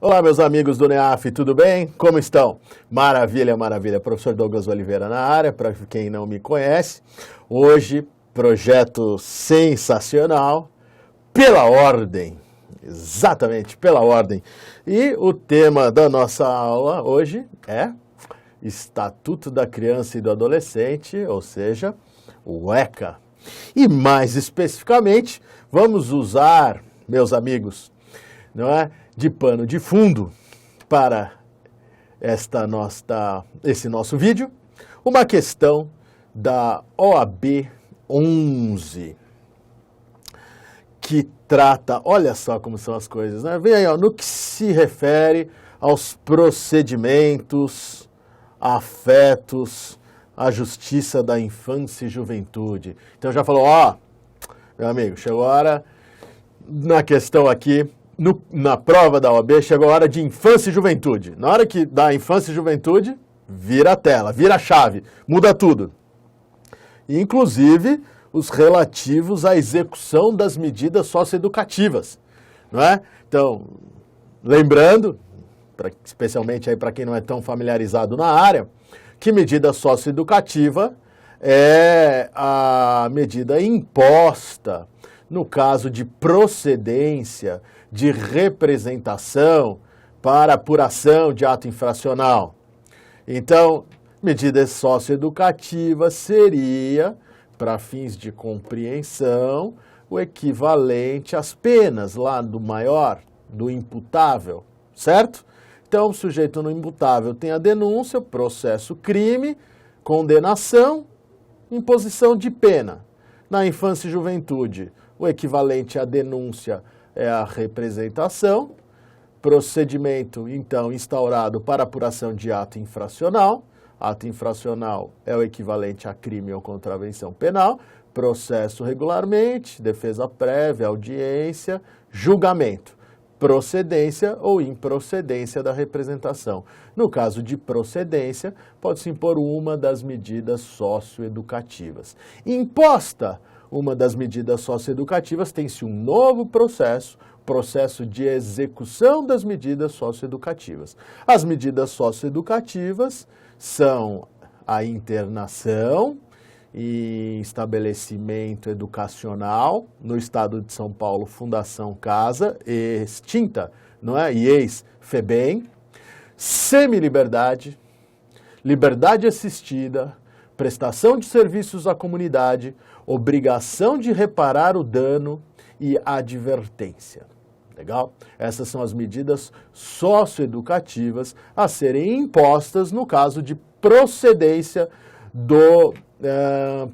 Olá, meus amigos do NEAF, tudo bem? Como estão? Maravilha, maravilha. Professor Douglas Oliveira na área, para quem não me conhece. Hoje, projeto sensacional, pela ordem. Exatamente, pela ordem. E o tema da nossa aula hoje é Estatuto da Criança e do Adolescente, ou seja, o ECA. E mais especificamente, vamos usar, meus amigos, não é, de pano de fundo para esse nosso vídeo, uma questão da OAB 11, que trata, olha só como são as coisas, né? Vem aí, ó, no que se refere aos procedimentos, afetos, a justiça da infância e juventude. Então já falou, ó, meu amigo, chegou a hora, na questão aqui, na prova da OAB, chegou a hora de infância e juventude. Na hora que dá infância e juventude, vira a tela, vira a chave, muda tudo. Inclusive, os relativos à execução das medidas socioeducativas, não é? Então, lembrando, especialmente aí para quem não é tão familiarizado na área, que medida socioeducativa é a medida imposta no caso de procedência, de representação para apuração de ato infracional. Então, medida socioeducativa seria, para fins de compreensão, o equivalente às penas lá do maior, do imputável, certo? Então, o sujeito no imputável tem a denúncia, processo crime, condenação, imposição de pena. Na infância e juventude, o equivalente à denúncia é a representação, procedimento, então, instaurado para apuração de ato infracional. Ato infracional é o equivalente a crime ou contravenção penal, processo regularmente, defesa prévia, audiência, julgamento, procedência ou improcedência da representação. No caso de procedência, pode-se impor uma das medidas socioeducativas. Imposta uma das medidas socioeducativas, tem-se um novo processo de execução das medidas socioeducativas. As medidas socioeducativas são a internação e estabelecimento educacional, no estado de São Paulo, Fundação Casa, extinta, não é? E ex-FEBEM, semiliberdade, liberdade assistida, prestação de serviços à comunidade, obrigação de reparar o dano e advertência. Legal? Essas são as medidas socioeducativas a serem impostas no caso de procedência do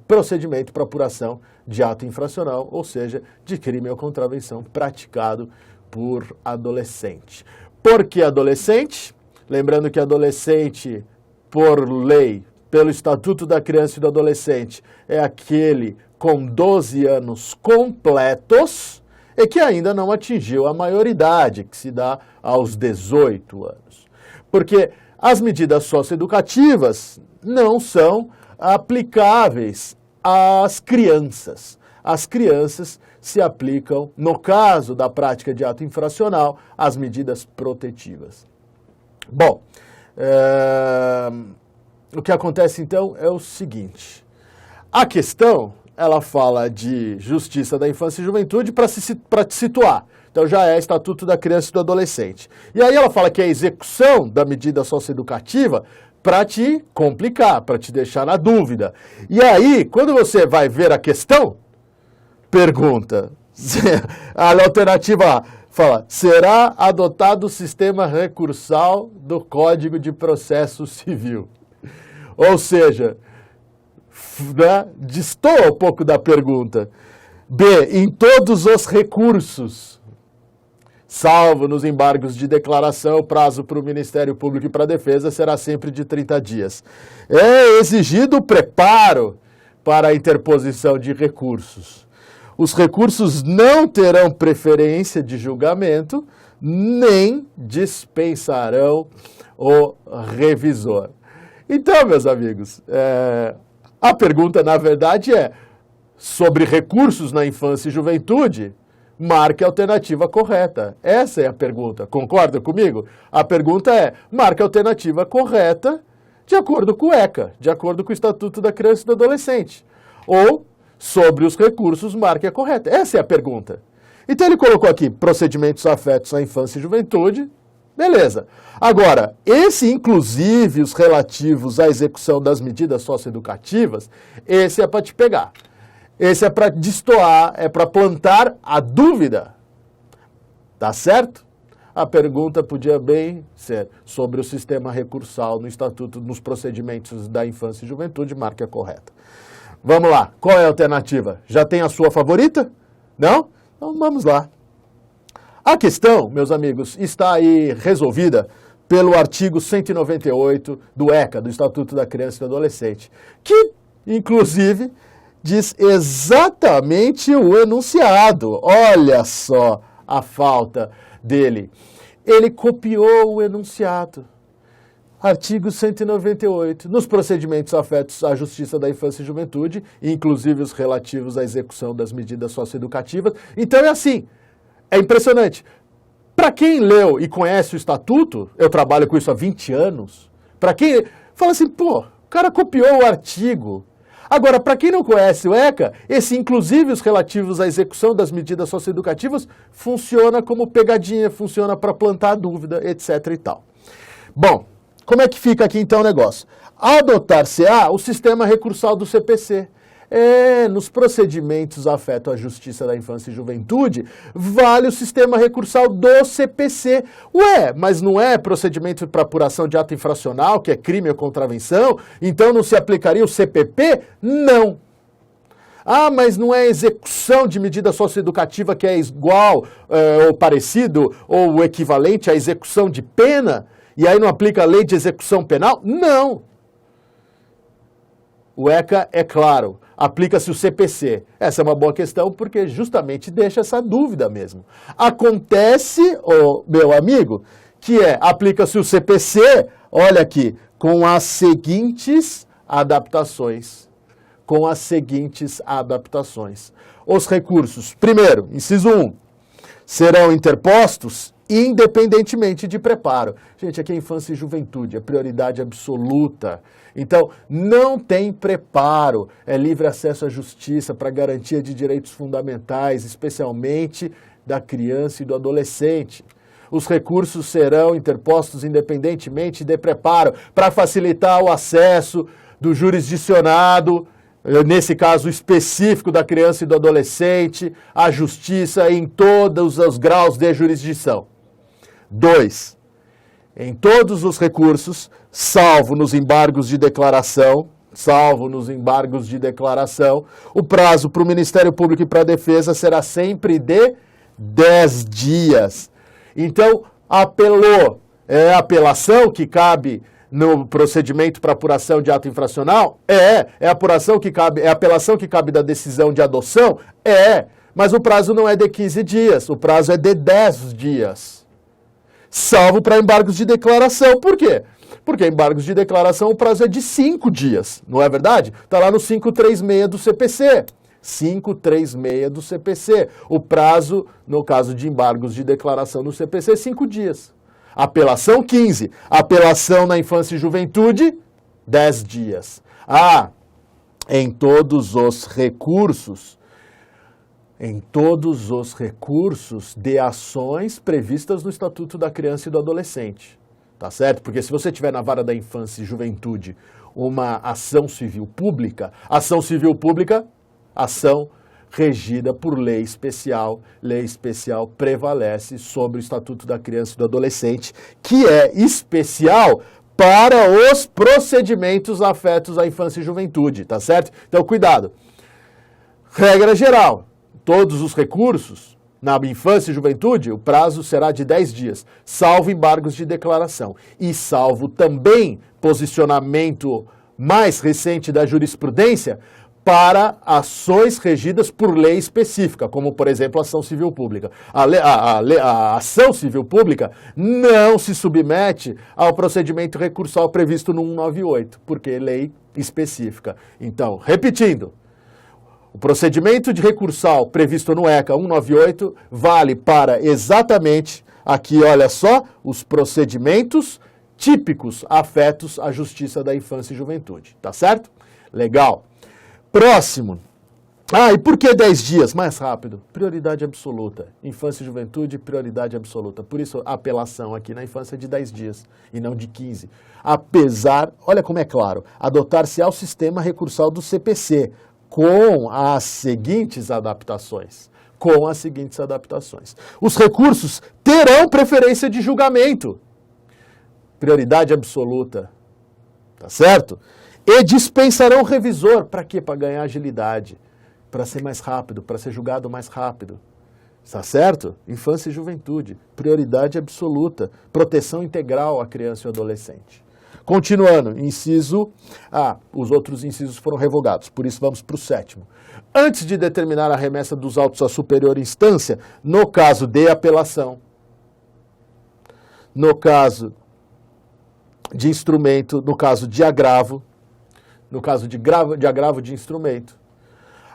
procedimento para apuração de ato infracional, ou seja, de crime ou contravenção praticado por adolescente. Por que adolescente? Lembrando que adolescente, por lei, pelo Estatuto da Criança e do Adolescente, é aquele com 12 anos completos e que ainda não atingiu a maioridade, que se dá aos 18 anos. Porque as medidas socioeducativas não são aplicáveis às crianças. As crianças se aplicam, no caso da prática de ato infracional, às medidas protetivas. Bom, o que acontece então é o seguinte, a questão, ela fala de justiça da infância e juventude para te situar. Então já é Estatuto da Criança e do Adolescente. E aí ela fala que é a execução da medida socioeducativa para te complicar, para te deixar na dúvida. E aí, quando você vai ver a questão, pergunta, a alternativa A fala, será adotado o sistema recursal do Código de Processo Civil? Ou seja, né, destoa um pouco da pergunta. B, em todos os recursos, salvo nos embargos de declaração, o prazo para o Ministério Público e para a Defesa será sempre de 30 dias. É exigido o preparo para a interposição de recursos. Os recursos não terão preferência de julgamento, nem dispensarão o revisor. Então, meus amigos, a pergunta, na verdade, é sobre recursos na infância e juventude, marque a alternativa correta. Essa é a pergunta. Concorda comigo? A pergunta é, marque a alternativa correta de acordo com o ECA, de acordo com o Estatuto da Criança e do Adolescente. Ou, sobre os recursos, marque a correta. Essa é a pergunta. Então ele colocou aqui procedimentos afetos à infância e juventude. Beleza. Agora, esse inclusive os relativos à execução das medidas socioeducativas, esse é para te pegar. Esse é para destoar, é para plantar a dúvida. Tá certo? A pergunta podia bem ser sobre o sistema recursal no Estatuto, nos procedimentos da infância e juventude, marque a correta. Vamos lá, qual é a alternativa? Já tem a sua favorita? Não? Então vamos lá. A questão, meus amigos, está aí resolvida pelo artigo 198 do ECA, do Estatuto da Criança e do Adolescente, que, inclusive, diz exatamente o enunciado. Olha só a falta dele. Ele copiou o enunciado. Artigo 198. Nos procedimentos afetos à justiça da infância e juventude, inclusive os relativos à execução das medidas socioeducativas. Então é assim. É impressionante. Para quem leu e conhece o Estatuto, eu trabalho com isso há 20 anos, para quem fala assim, pô, o cara copiou o artigo. Agora, para quem não conhece o ECA, esse inclusive os relativos à execução das medidas socioeducativas funciona como pegadinha, funciona para plantar dúvida, etc e tal. Bom, como é que fica aqui então o negócio? Adotar-se-á o sistema recursal do CPC. Nos procedimentos afetos à justiça da infância e juventude, vale o sistema recursal do CPC. Ué, mas não é procedimento para apuração de ato infracional, que é crime ou contravenção? Então não se aplicaria o CPP? Não. Ah, mas não é execução de medida socioeducativa que é igual ou parecido ou equivalente à execução de pena? E aí não aplica a lei de execução penal? Não. O ECA é claro, aplica-se o CPC. Essa é uma boa questão porque justamente deixa essa dúvida mesmo. Acontece, meu amigo, que aplica-se o CPC, olha aqui, com as seguintes adaptações. Com as seguintes adaptações. Os recursos, primeiro, inciso 1, serão interpostos independentemente de preparo. Gente, aqui é infância e juventude, é prioridade absoluta. Então, não tem preparo, é livre acesso à justiça para garantia de direitos fundamentais, especialmente da criança e do adolescente. Os recursos serão interpostos independentemente de preparo para facilitar o acesso do jurisdicionado, nesse caso específico da criança e do adolescente, à justiça em todos os graus de jurisdição. 2. Em todos os recursos, salvo nos embargos de declaração, o prazo para o Ministério Público e para a Defesa será sempre de 10 dias. Então, apelou, é a apelação que cabe no procedimento para apuração de ato infracional? É a apuração que cabe, é a apelação que cabe da decisão de adoção? Mas o prazo não é de 15 dias, o prazo é de 10 dias. Salvo para embargos de declaração. Por quê? Porque embargos de declaração o prazo é de 5 dias, não é verdade? Está lá no 536 do CPC. 536 do CPC. O prazo, no caso de embargos de declaração no CPC, é 5 dias. Apelação, 15. Apelação na infância e juventude, 10 dias. Em todos os recursos de ações previstas no Estatuto da Criança e do Adolescente. Tá certo? Porque se você tiver na vara da infância e juventude uma ação civil pública, ação regida por lei especial prevalece sobre o Estatuto da Criança e do Adolescente, que é especial para os procedimentos afetos à infância e juventude, tá certo? Então, cuidado. Regra geral, todos os recursos na infância e juventude, o prazo será de 10 dias, salvo embargos de declaração e salvo também posicionamento mais recente da jurisprudência para ações regidas por lei específica, como, por exemplo, a ação civil pública. A ação civil pública não se submete ao procedimento recursal previsto no 198, porque é lei específica. Então, repetindo, O procedimento de recursal previsto no ECA 198 vale para exatamente, aqui olha só, os procedimentos típicos afetos à Justiça da Infância e Juventude, tá certo? Legal. Próximo. E por que 10 dias? Mais rápido. Prioridade absoluta. Infância e juventude, prioridade absoluta. Por isso, a apelação aqui na infância é de 10 dias e não de 15. Apesar, olha como é claro, adotar-se ao sistema recursal do CPC, com as seguintes adaptações. Os recursos terão preferência de julgamento. Prioridade absoluta. Tá certo? E dispensarão revisor. Para quê? Para ganhar agilidade. Para ser mais rápido, para ser julgado mais rápido. Está certo? Infância e juventude. Prioridade absoluta. Proteção integral à criança e ao adolescente. Continuando, inciso... os outros incisos foram revogados, por isso vamos para o 7º. Antes de determinar a remessa dos autos à superior instância, no caso de apelação, no caso de instrumento, no caso de agravo, no caso de agravo de instrumento,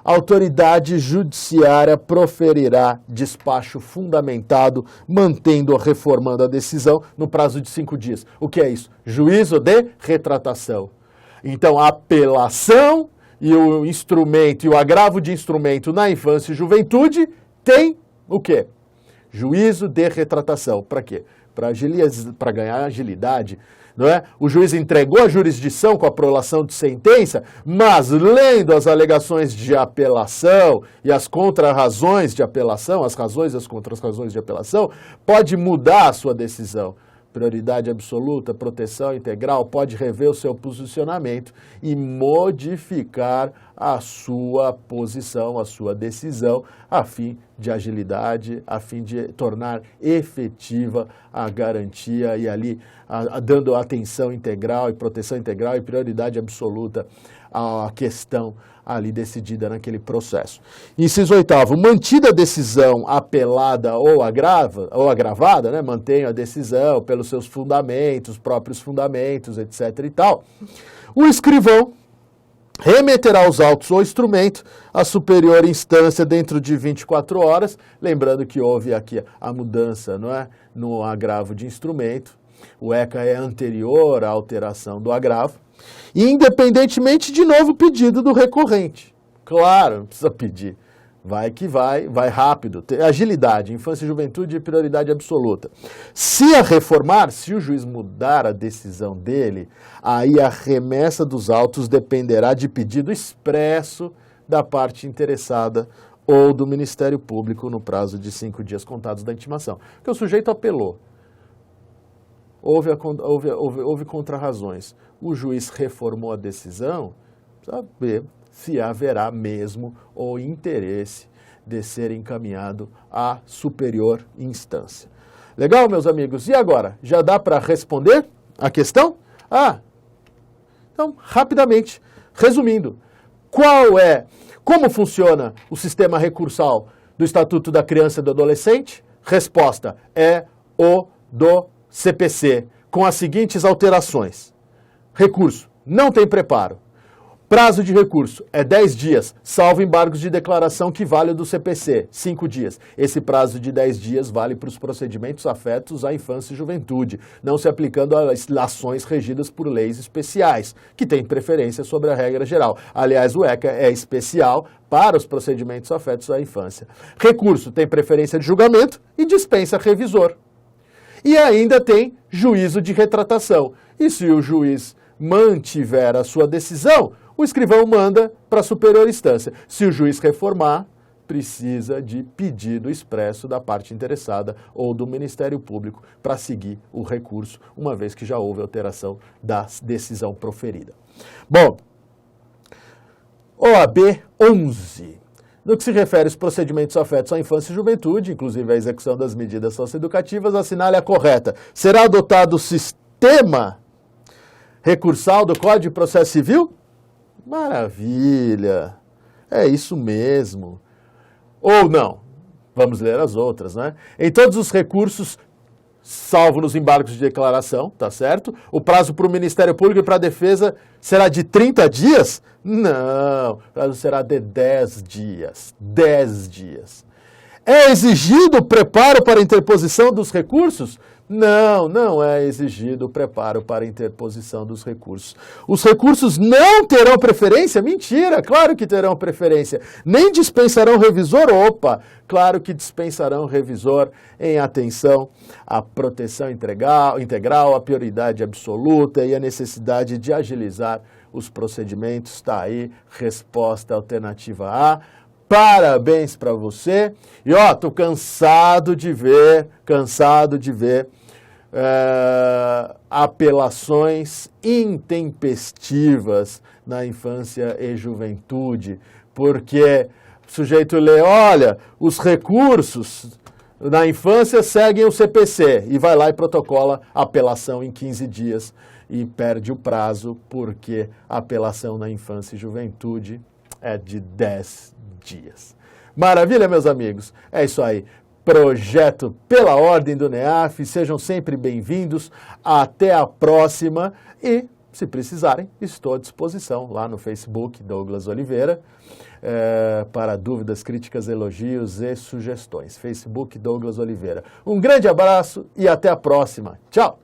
a autoridade judiciária proferirá despacho fundamentado, mantendo ou reformando a decisão no prazo de 5 dias. O que é isso? Juízo de retratação. Então, a apelação e o instrumento e o agravo de instrumento na infância e juventude tem o quê? Juízo de retratação. Para quê? Para ganhar agilidade. Não é? O juiz entregou a jurisdição com a prolação de sentença, mas lendo as alegações de apelação e as contrarrazões de apelação, as razões e as contrarrazões de apelação, pode mudar a sua decisão. Prioridade absoluta, proteção integral, pode rever o seu posicionamento e modificar a sua posição, a sua decisão, a fim de agilidade, a fim de tornar efetiva a garantia e ali dando atenção integral e proteção integral e prioridade absoluta à questão ali decidida naquele processo. Inciso 8º, mantida a decisão apelada ou agravada, né, mantenha a decisão pelos seus fundamentos, próprios fundamentos, etc. e tal, o escrivão remeterá os autos ou instrumento à superior instância dentro de 24 horas, lembrando que houve aqui a mudança, não é, no agravo de instrumento, o ECA é anterior à alteração do agravo, e independentemente de novo pedido do recorrente. Claro, não precisa pedir. Vai que vai rápido. Agilidade, infância e juventude, prioridade absoluta. Se a reformar, se o juiz mudar a decisão dele, aí a remessa dos autos dependerá de pedido expresso da parte interessada ou do Ministério Público no prazo de 5 dias contados da intimação. Porque o sujeito apelou. Houve contrarrazões. O juiz reformou a decisão, precisa ver se haverá mesmo o interesse de ser encaminhado à superior instância. Legal, meus amigos? E agora? Já dá para responder a questão? Então, rapidamente, resumindo, como funciona o sistema recursal do Estatuto da Criança e do Adolescente? Resposta é o do CPC, com as seguintes alterações. Recurso, não tem preparo. Prazo de recurso é 10 dias, salvo embargos de declaração que vale o do CPC, 5 dias. Esse prazo de 10 dias vale para os procedimentos afetos à infância e juventude, não se aplicando a ações regidas por leis especiais, que têm preferência sobre a regra geral. Aliás, o ECA é especial para os procedimentos afetos à infância. Recurso tem preferência de julgamento e dispensa revisor. E ainda tem juízo de retratação. E se o juiz mantiver a sua decisão, o escrivão manda para a superior instância. Se o juiz reformar, precisa de pedido expresso da parte interessada ou do Ministério Público para seguir o recurso, uma vez que já houve alteração da decisão proferida. Bom, OAB 11. No que se refere aos procedimentos afetos à infância e juventude, inclusive a execução das medidas socioeducativas, assinale a correta. Será adotado o sistema recursal do Código de Processo Civil? Maravilha! É isso mesmo. Ou não? Vamos ler as outras, né? Em todos os recursos salvo nos embargos de declaração, tá certo? O prazo para o Ministério Público e para a Defesa será de 30 dias? Não, o prazo será de 10 dias. 10 dias. É exigido o preparo para a interposição dos recursos? Não, não é exigido o preparo para a interposição dos recursos. Os recursos não terão preferência? Mentira, claro que terão preferência. Nem dispensarão revisor? Opa, claro que dispensarão revisor em atenção à proteção integral, à prioridade absoluta e à necessidade de agilizar os procedimentos. Está aí, resposta alternativa A. Parabéns para você. E ó, tô cansado de ver apelações intempestivas na infância e juventude, porque o sujeito lê, olha, os recursos na infância seguem o CPC e vai lá e protocola a apelação em 15 dias e perde o prazo porque a apelação na infância e juventude é de 10 dias. Maravilha, meus amigos? É isso aí. Projeto pela ordem do NEAF. Sejam sempre bem-vindos. Até a próxima. E, se precisarem, estou à disposição lá no Facebook, Douglas Oliveira, para dúvidas, críticas, elogios e sugestões. Facebook, Douglas Oliveira. Um grande abraço e até a próxima. Tchau!